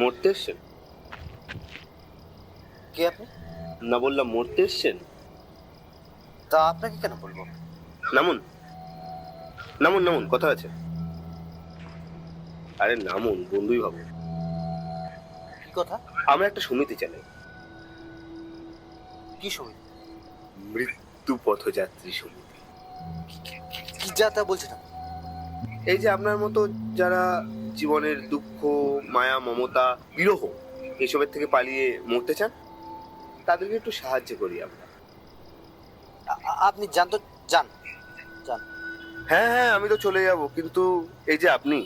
মরতে এসছেন? কে আপনি? না বললাম মরতে এসছেন? তা আপনাকে কেন বলবো? নামুন, নামুন, নামুন, কথা আছে। আরে নামুন, বন্ধুই ভাবো। কি কথা? আমরা একটা সমিতি চালাই। কি সমিতি? মৃত্যু পথযাত্রী সমিতি। কি যা তা বলছেন আপনি? এই যে আপনার মতো যারা জীবনের দুঃখ, মায়া, মমতা, বিরহ এসবের থেকে পালিয়ে মরতে চান, তাদেরকে একটু সাহায্য করি আমরা। আপনি যান তো, যান যান। হ্যাঁ হ্যাঁ, আমি তো চলে যাব, কিন্তু এই যে আপনি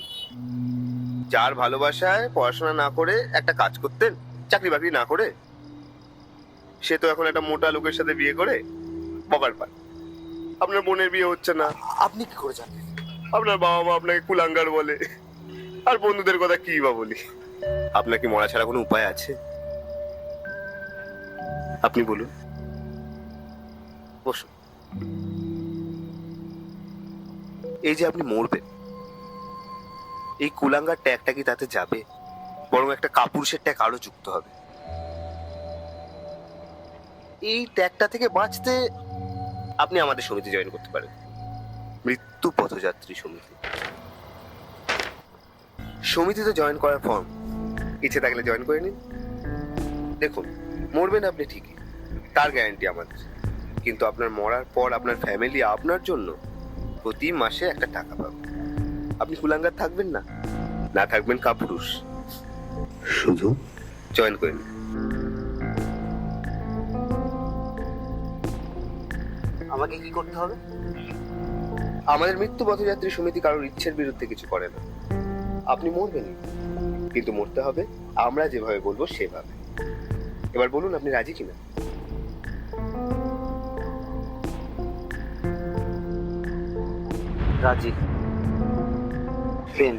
যার ভালোবাসায় পড়াশোনা না করে একটা কাজ করতেন, চাকরি বাকরি না করে, সে তো এখন একটা মোটা লোকের সাথে বিয়ে করে বকার পায়। আপনার বোনের বিয়ে হচ্ছে না, আপনি কি করে জানলেন? আপনার বাবা মা আপনাকে কুলাঙ্গার বলে, আর বন্ধুদের কথা কি বা বলি। আপনার কি মরা ছাড়া কোনো উপায় আছে? আপনি বলুন। বসুন। এই যে আপনি মরবেন, এই কুলাঙ্গার ট্যাগটা কি তাতে যাবে? বরং একটা কাপুরুষের ট্যাগ আরো যুক্ত হবে। এই ট্যাগটা থেকে বাঁচতে আপনি আমাদের সমিতি জয়েন করতে পারেন, মৃত্যু পথযাত্রী সমিতি। সমিতিতে জয়েন করার ফর্ম, ইচ্ছে থাকলে জয়েন করে নিন। দেখুন, মরবেন আপনি ঠিকই, তার গ্যারান্টি আমাদের, কিন্তু আপনার মরার পর আপনার ফ্যামিলি আপনার জন্য প্রতি মাসে একটা টাকা পাবে। আপনি কুলাঙ্গার থাকবেন না, না থাকবেন কাপুরুষ। শুধু জয়েন করে নিন। আমাকে কি করতে হবে? আমাদের মৃত্যু পথযাত্রী সমিতি কারোর ইচ্ছের বিরুদ্ধে কিছু করে না। আপনি মরবেন, কিন্তু মরতে হবে আমরা যেভাবে বলবো সেভাবে। এবার বলুন, আপনি রাজি কিনা? রাজি। পেন।